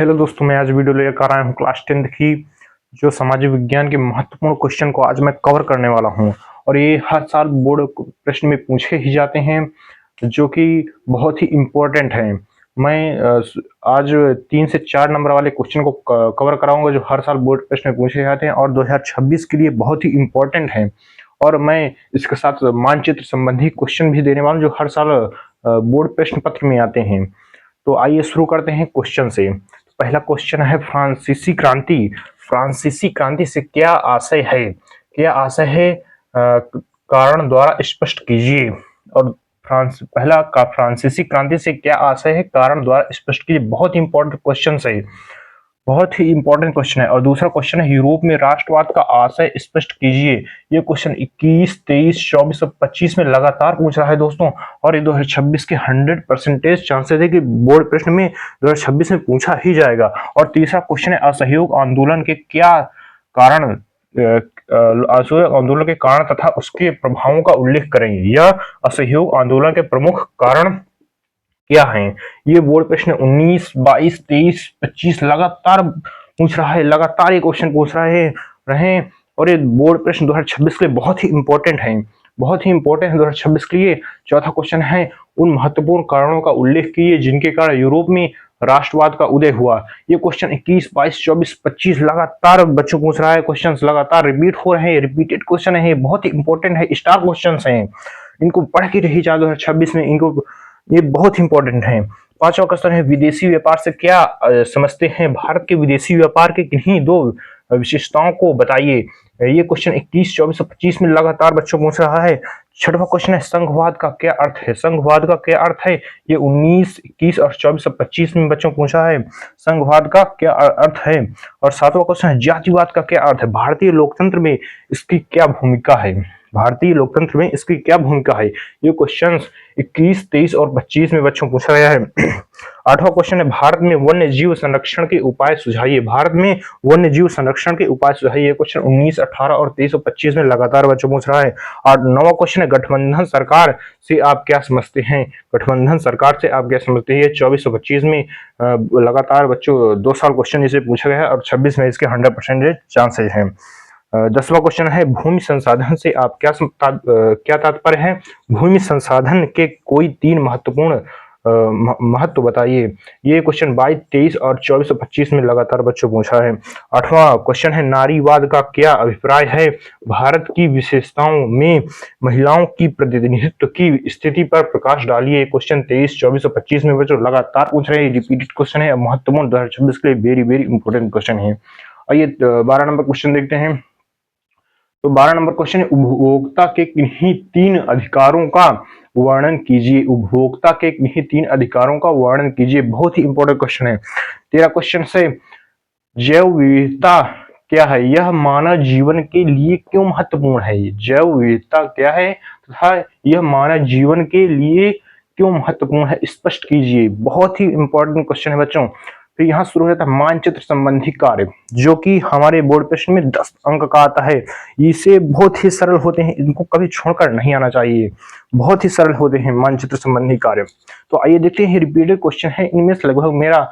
Hello दोस्तों, मैं आज वीडियो लेकर आया हूँ क्लास 10th की जो सामाजिक विज्ञान के महत्वपूर्ण क्वेश्चन को आज मैं कवर करने वाला हूँ। और ये हर साल बोर्ड प्रश्न में पूछे ही जाते हैं जो कि बहुत ही इम्पोर्टेंट हैं। मैं आज 3 से 4 नंबर वाले क्वेश्चन को कवर कराऊंगा जो हर साल बोर्ड प्रश्न में पूछे जाते हैं और 2026 के लिए बहुत ही इम्पोर्टेंट हैं। और मैं इसके साथ मानचित्र संबंधी क्वेश्चन भी देने वाला हूँ जो हर साल बोर्ड प्रश्न पत्र में आते हैं। तो आइए शुरू करते हैं क्वेश्चन से। पहला क्वेश्चन है फ्रांसीसी क्रांति। फ्रांसीसी क्रांति से क्या आशय है? क्या आशय है? कारण द्वारा स्पष्ट कीजिए। और पहला का फ्रांसीसी क्रांति से क्या आशय है, कारण द्वारा स्पष्ट कीजिए। बहुत इंपॉर्टेंट क्वेश्चन है, बहुत ही इंपॉर्टेंट क्वेश्चन है। और दूसरा क्वेश्चन है यूरोप में राष्ट्रवाद का आशय स्पष्ट कीजिए। ये क्वेश्चन 21, 23, 24 और 25 में लगातार पूछ रहा है दोस्तों। और ये 2026 के 100% चांसेस है कि बोर्ड प्रश्न में 2026 में पूछा ही जाएगा। और तीसरा क्वेश्चन है असहयोग आंदोलन के क्या कारण, असहयोग आंदोलन के कारण तथा उसके प्रभावों का उल्लेख करेंगे। यह असहयोग आंदोलन के प्रमुख कारण क्या है? ये बोर्ड प्रश्न 19, 22, 23, 25 लगातार पूछ रहा है, लगातार ये क्वेश्चन पूछ रहे। और ये बोर्ड प्रश्न 2026 के लिए बहुत ही इंपॉर्टेंट है, बहुत ही इंपॉर्टेंट है 2026 के लिए। चौथा क्वेश्चन है उन महत्वपूर्ण कारणों का उल्लेख कीजिए जिनके कारण यूरोप में राष्ट्रवाद का उदय हुआ। ये क्वेश्चन 21, 22, 24, 25 लगातार बच्चों पूछ रहा है। क्वेश्चन लगातार रिपीट हो रहे हैं, रिपीटेड क्वेश्चन है, बहुत ही इंपॉर्टेंट है, स्टार क्वेश्चन है। इनको पढ़ के रही जाए 2026 में, इनको ये बहुत इंपॉर्टेंट है। पांचवा क्वेश्चन है विदेशी व्यापार से क्या समझते हैं? भारत के विदेशी व्यापार के किन्हीं दो विशेषताओं को बताइए। ये क्वेश्चन 21, 24 और 25 में लगातार बच्चों पूछ रहा है। छठवां क्वेश्चन है संघवाद का क्या अर्थ है? संघवाद का क्या अर्थ है? ये 19, 21 और 24 और 25 में बच्चों पूछा है, संघवाद का क्या अर्थ है। और सातवां क्वेश्चन है जातिवाद का क्या अर्थ है? भारतीय लोकतंत्र में इसकी क्या भूमिका है? भारतीय लोकतंत्र में इसकी क्या भूमिका है? ये क्वेश्चन 21, 23 और 25 में बच्चों पूछा गया है। आठवां क्वेश्चन है भारत में वन्य जीव संरक्षण के उपाय सुझाइए। भारत में वन्य जीव संरक्षण के उपाय सुझाइए। क्वेश्चन 19, 18 और 23 और 25 में लगातार बच्चों पूछ रहा है। और नौवां क्वेश्चन है गठबंधन सरकार से आप क्या समझते हैं? गठबंधन सरकार से आप क्या समझते हैं? 24 और 25 में लगातार बच्चों 2 साल क्वेश्चन इसे पूछा गया है और 26 में इसके 100% चांसेस हैं। 10वां क्वेश्चन है भूमि संसाधन से आप क्या तात्पर्य है? भूमि संसाधन के कोई 3 महत्वपूर्ण महत्व बताइए। ये क्वेश्चन 22, 23 और 24 और 25 में लगातार बच्चों पूछा है। 8वां क्वेश्चन है नारीवाद का क्या अभिप्राय है? भारत की विशेषताओं में महिलाओं की प्रतिनिधित्व की स्थिति पर प्रकाश डालिए। क्वेश्चन 23, 24 और 25 में बच्चों लगातार पूछ रहे हैं, रिपीटेड क्वेश्चन है, महत्वपूर्ण 2026 के लिए वेरी वेरी इंपॉर्टेंट क्वेश्चन है। आइए 12 नंबर क्वेश्चन देखते हैं। तो 12 नंबर क्वेश्चन है उपभोक्ता के किन्हीं 3 अधिकारों का वर्णन कीजिए। उपभोक्ता के किन्हीं 3 अधिकारों का वर्णन कीजिए। बहुत ही इंपॉर्टेंट क्वेश्चन है। 13 क्वेश्चन से जैव विविधता क्या है? यह मानव जीवन के लिए क्यों महत्वपूर्ण है? जैव विविधता क्या है तथा यह मानव जीवन के लिए क्यों महत्वपूर्ण है? स्पष्ट कीजिए। बहुत ही इंपॉर्टेंट क्वेश्चन है बच्चों। फिर यहाँ शुरू हो जाता है मानचित्र संबंधी कार्य जो कि हमारे बोर्ड प्रश्न में 10 अंक का आता है। इसे बहुत ही सरल होते हैं, इनको कभी छोड़कर नहीं आना चाहिए, बहुत ही सरल होते हैं मानचित्र संबंधी कार्य। तो आइए देखते हैं, रिपीटेड क्वेश्चन है, इनमें से लगभग मेरा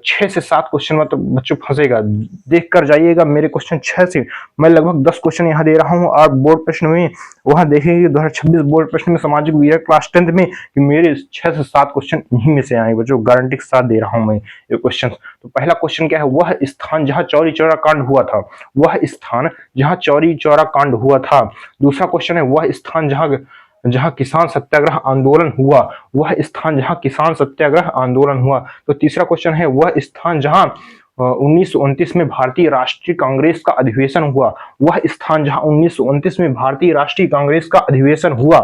6 से 7 क्वेश्चन में तो बच्चों फंसेगा, देख कर जाइएगा। मेरे क्वेश्चन 6 से मैं लगभग 10 क्वेश्चन यहाँ दे रहा हूँ और बोर्ड प्रश्न में वहां देखेंगे 2026 बोर्ड प्रश्न में सामाजिक विज्ञान क्लास 10th में कि मेरे 6 से 7 क्वेश्चन इन्हीं में से आएंगे बच्चों, गारंटी के साथ दे रहा हूँ मैं ये क्वेश्चन। तो पहला क्वेश्चन क्या है? वह स्थान जहाँ चौरी चौरा कांड हुआ था। वह स्थान जहाँ चौरी चौरा कांड हुआ था। दूसरा क्वेश्चन है वह स्थान जहाँ जहां किसान सत्याग्रह आंदोलन हुआ। वह स्थान जहां किसान सत्याग्रह आंदोलन हुआ। तो तीसरा क्वेश्चन है वह स्थान जहां 1929 में भारतीय राष्ट्रीय कांग्रेस का अधिवेशन हुआ। वह स्थान जहां 1929 में भारतीय राष्ट्रीय कांग्रेस का अधिवेशन हुआ।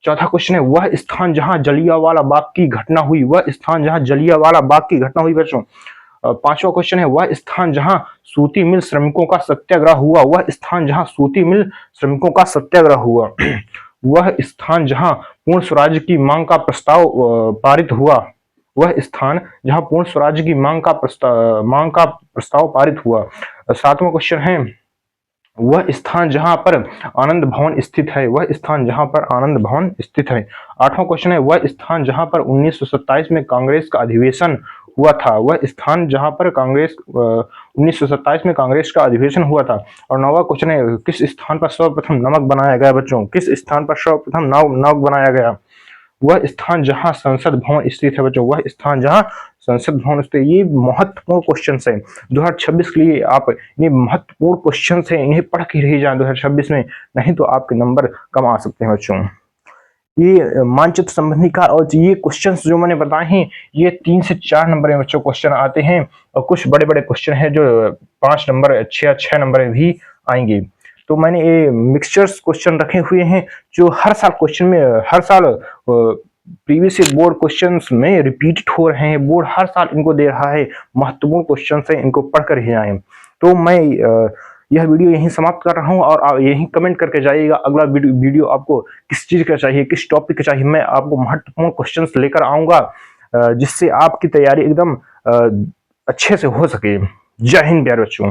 चौथा क्वेश्चन है वह स्थान जहां जलियांवाला बाग की घटना हुई। वह स्थान जहां जलियांवाला बाग की घटना हुई बच्चों। पांचवा क्वेश्चन है वह स्थान जहां सूती मिल श्रमिकों का सत्याग्रह हुआ। वह स्थान जहां सूती मिल श्रमिकों का सत्याग्रह हुआ। वह स्थान जहां पूर्ण स्वराज्य की मांग का प्रस्ताव पारित हुआ। वह स्थान जहां पूर्ण स्वराज्य की मांग का प्रस्ताव पारित हुआ। सातवां क्वेश्चन है वह स्थान जहां पर आनंद भवन स्थित है। वह स्थान जहां पर आनंद भवन स्थित है। आठवां क्वेश्चन है वह स्थान जहां पर 1927 में कांग्रेस का अधिवेशन हुआ था, वह स्थान जहां पर कांग्रेस 1927 में कांग्रेस का अधिवेशन हुआ था। और 9वां क्वेश्चन है, किस स्थान पर सर्वप्रथम नमक बनाया गया बच्चों? किस स्थान पर सर्वप्रथम नमक बनाया गया? वह स्थान जहां संसद भवन स्थित है बच्चों, वह स्थान जहां संसद भवन स्थित है। ये महत्वपूर्ण क्वेश्चन है 2026 के लिए। आप ये महत्वपूर्ण क्वेश्चन है, इन्हें पढ़ के रह जाए 2026 में, नहीं तो आपके नंबर कम आ सकते हैं बच्चों। ये मानचित्र संबंधी का और ये क्वेश्चंस जो मैंने बताए हैं, ये 3 से 4 नंबर में बच्चों क्वेश्चन आते हैं, और कुछ बड़े बड़े क्वेश्चन हैं जो 5 नंबर 6 नंबर में भी आएंगे। तो मैंने ये मिक्सचर्स क्वेश्चन रखे हुए हैं जो हर साल क्वेश्चन में, हर साल प्रीवियस बोर्ड क्वेश्चंस में रिपीटेड हो रहे हैं। बोर्ड हर साल इनको दे रहा है, महत्वपूर्ण क्वेश्चन है, इनको पढ़कर ही आए। तो मैं यह वीडियो यहीं समाप्त कर रहा हूं, और यहीं कमेंट करके जाइएगा अगला वीडियो आपको किस चीज का चाहिए, किस टॉपिक का चाहिए। मैं आपको महत्वपूर्ण क्वेश्चंस लेकर आऊंगा जिससे आपकी तैयारी एकदम अच्छे से हो सके। जय हिंद प्यारे बच्चों।